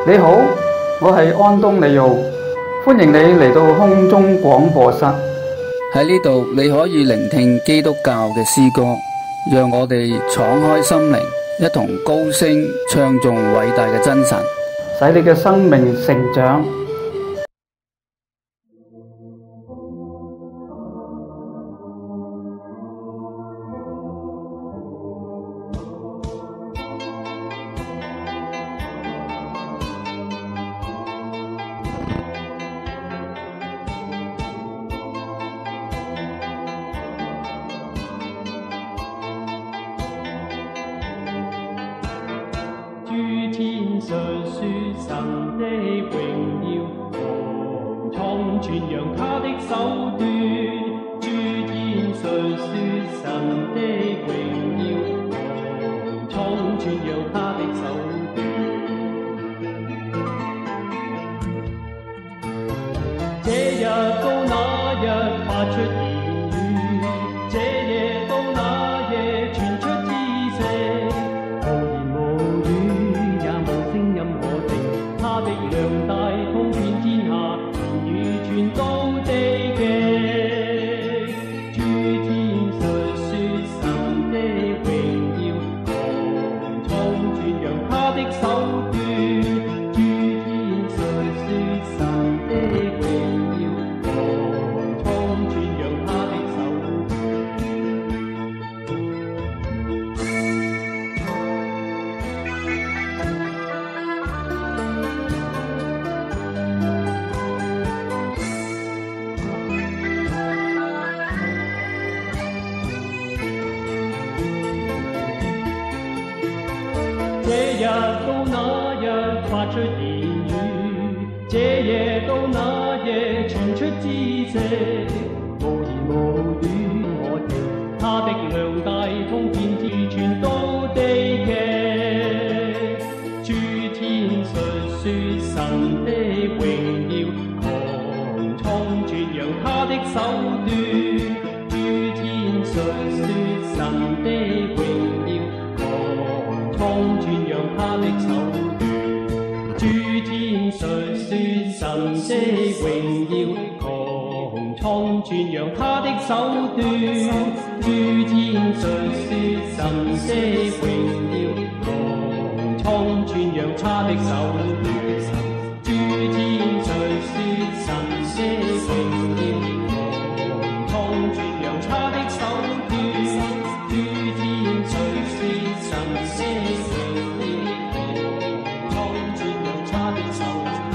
你好，我係安東尼奧，歡迎你嚟到空中廣播室。喺呢度你可以聆聽基督教嘅詩歌，讓我哋敞開心靈，一同高聲唱頌偉大嘅真神，使你嘅生命成長。天上說神的榮耀，穹蒼傳揚他的手段。諸天上說神的榮耀，穹蒼傳揚他的手段。這日到那日發出言語，這夜到那夜傳出知識。他的量大，通遍天下，言語傳到地極。諸天述說神的榮耀，穹蒼傳揚他的手段。諸天述說神的榮耀，穹蒼傳揚他的手段。這日到那日發出言語，這夜到那夜傳出知識。無言無語我哋，他的量大，通遍地傳到地極。諸天述說神的榮耀，穹蒼傳揚他的手段。諸天述說神的榮耀，穹蒼傳揚他的手段。諸天述說神的榮耀，穹蒼傳揚他的手段。諸天述說神的榮耀，穹蒼傳揚他的手段。諸天述說神的榮耀，穹蒼傳揚他的手段。諸天述說神的榮耀，穹蒼傳揚他的手段。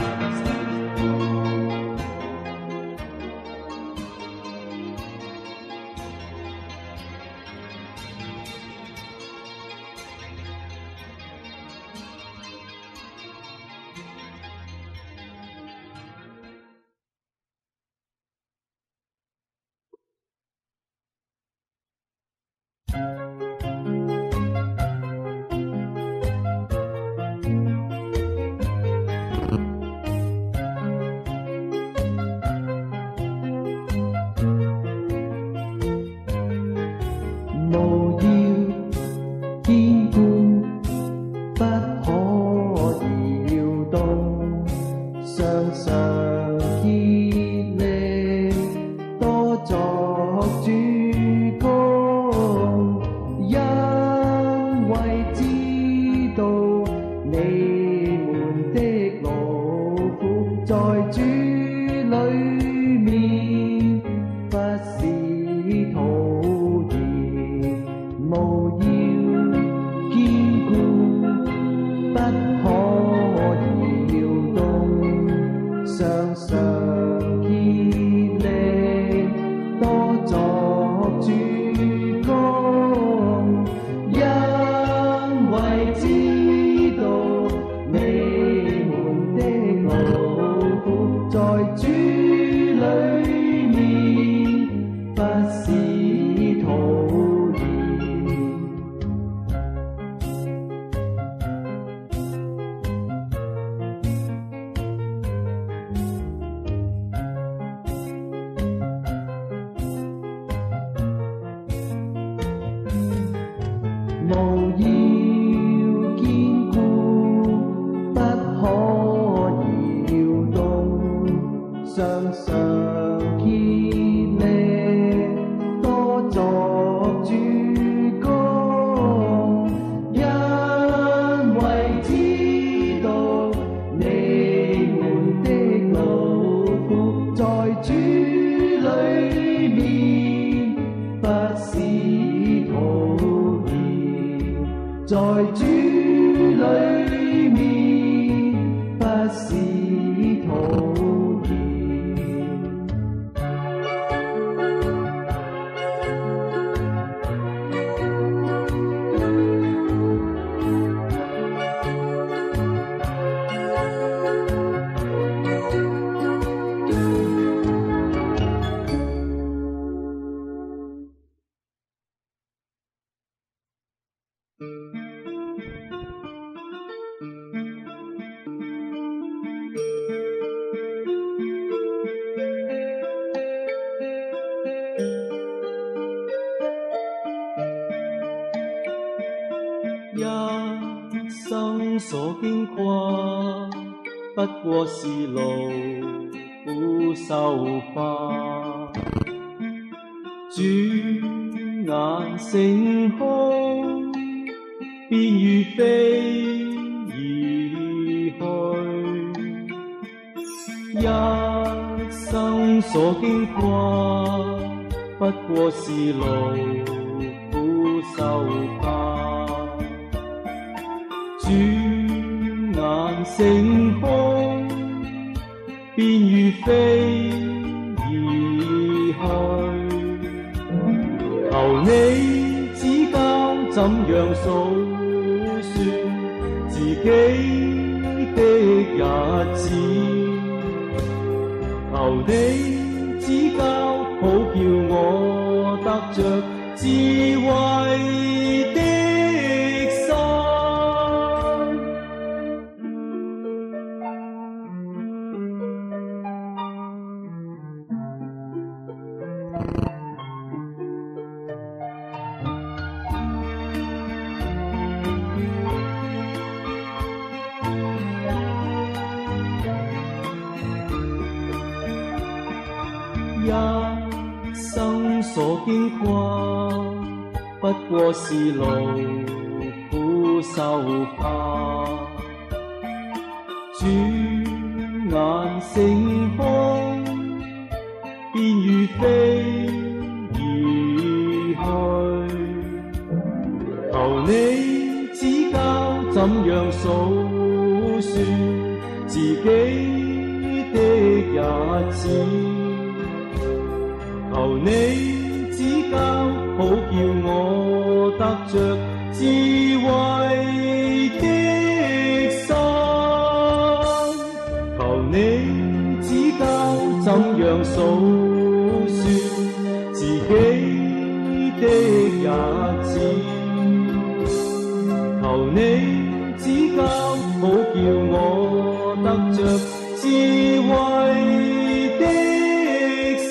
常竭力多作主工，因為知道你們的勞苦在主裏面不是徒然，在主裏面不是徒然。一生所經過，不過是勞苦受化。主眼成空，便如飛而去。一生所經過，不過是勞苦受化。主眼成空，便如飛而去。求你指教怎樣數算自己的日子，求你指教好叫我得着智慧的心。一生所經過，不過是勞苦受化。主眼成空，便如飛而去。求你指教怎樣數算自己的日子，求你指教好叫我得着智慧的心，求你指教怎樣數算自己的日子，求你指教好叫我得着智慧的心。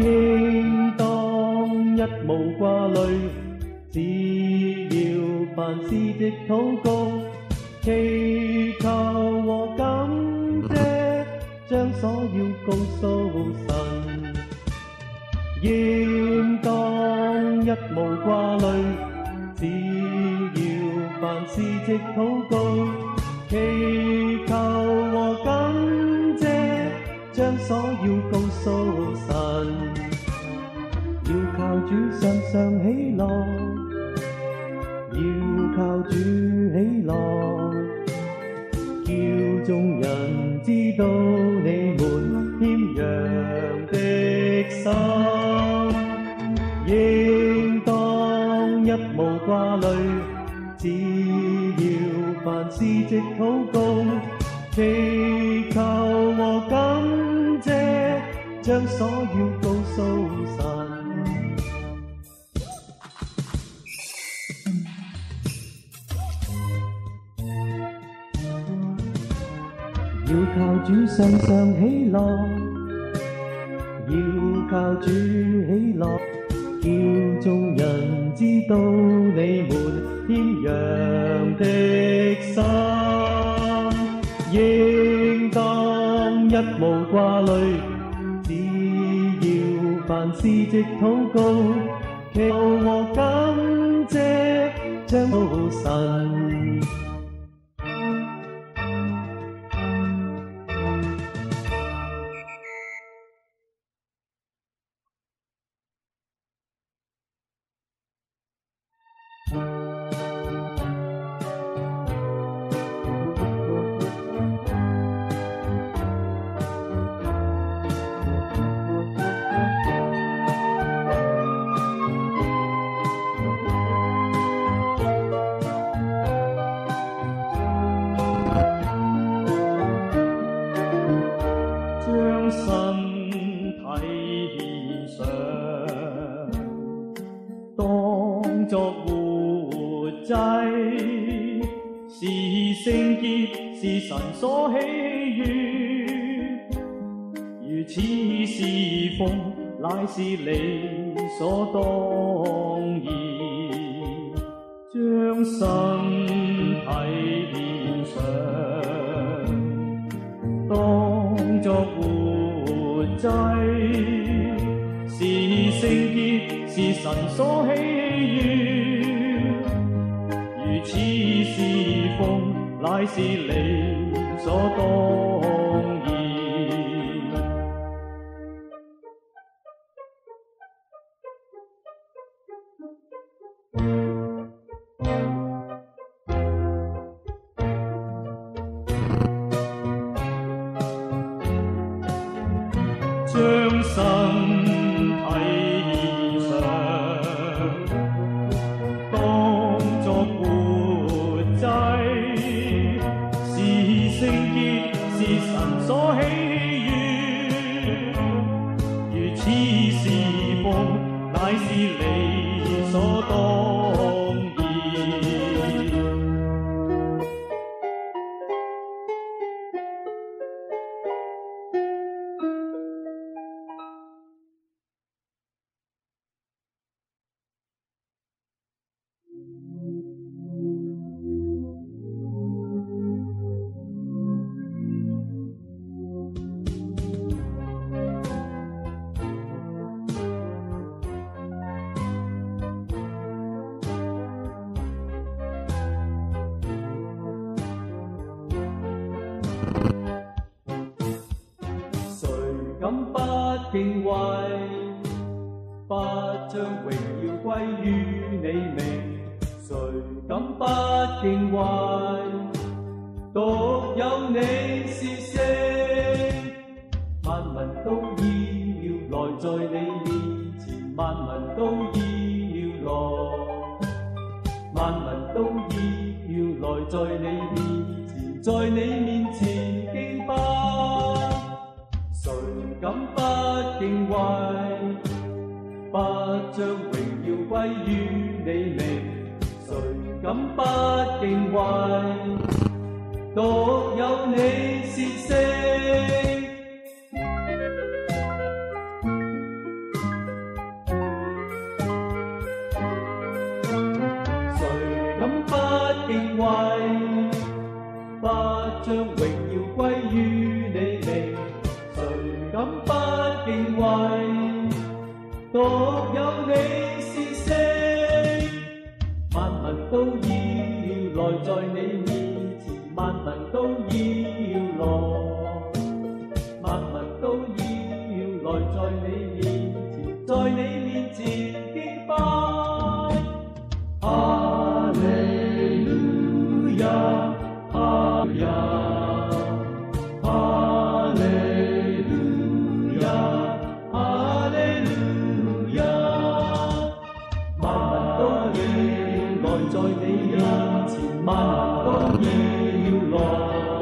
應當一無掛慮，只要凡事藉禱告、祈求和感謝，將所要告訴神。應當一無掛慮，只要凡事藉禱告、祈求和感謝，將所要告訴神。要靠主常常喜樂，要靠主喜樂，叫眾人知道你們謙讓的心。應當一無掛慮，只要凡事藉禱告，祈求和感謝，將所要告訴神。要靠主常常喜樂，要靠主喜樂，叫眾人知道你們謙讓的心，應當一無掛慮，只要凡事藉禱告，祈求和感謝，將到神。將身體獻上，當作活祭，是聖潔，是神所喜悅。如此侍奉，乃是理所當然。將身體獻上，當作活祭，是聖潔，是神所喜悅。如此侍奉，乃是理所當然。將身體獻上，當作活祭，是聖潔，是神所喜悅。如此侍奉，乃是理所當然。敢不敬畏，不將榮耀歸於你名？誰敢不敬畏？獨有你是聖，萬民都要來在你面前，萬民都要來，萬民都要來在你面前，在你面前敬拜。誰敢不敬畏，不將榮耀歸於你名？誰敢不敬畏？獨有你是聖，誰敢不敬畏，不將榮耀歸於你名？敢不敬畏，獨有你是聖，萬民都要來在你面前，萬民都要來，萬民都要來在你面前，在你面前敬拜。哈利路亞，哈利路亞。來來在你面前，萬都要來。